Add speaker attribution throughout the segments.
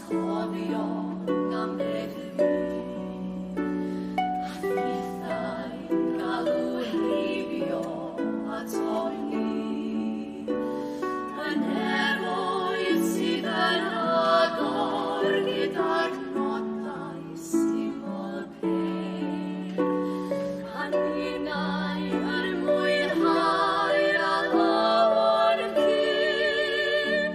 Speaker 1: cofio am heddiw. A ffeithiau galw heibio ato ni. Yn efoedd sydd yn agor gyda'r nodau syml per. A ninnau yn mwynhau a lawer cyn.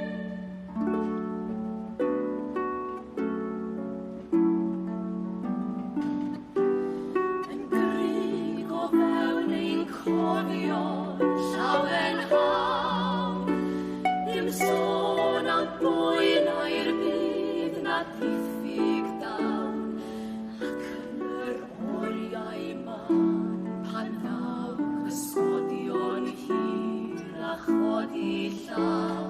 Speaker 1: Yn gryg o fewn ein cofio llawen hawdd, ddim sôn am boen a'r bydd na diffyg dawn, ac yn yr oriau man pan ddaw cysgodion hir a chodi llaw,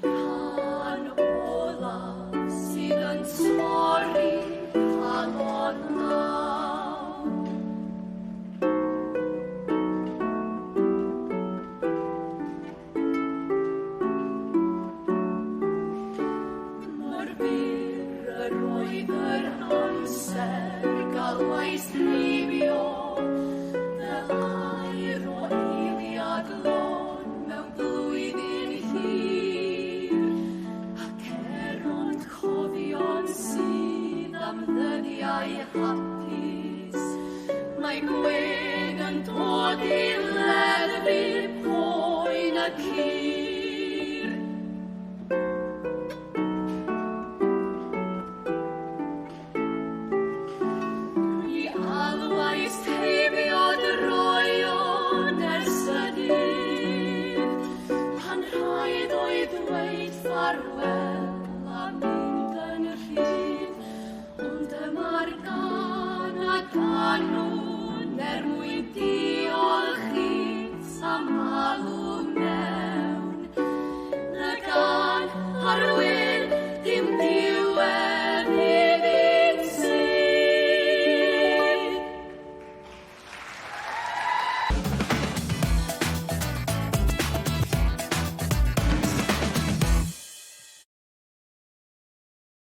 Speaker 1: can olaf sydd yn torri calon law. Mor byr yr oedd yr amser galwais heibio, fel air o eiliad lon mewn blwyddyn hir, ac ond cofio'n sydd am ddyddiau hapus, mae gwyn yn dod i leddu poen y cur. I alwais heibio droion ers y dydd, pan rhaid oedd dweud ffarwel a mynd yn rhydd, ond dyma'r gan a ganwn mwyn diolch i am alw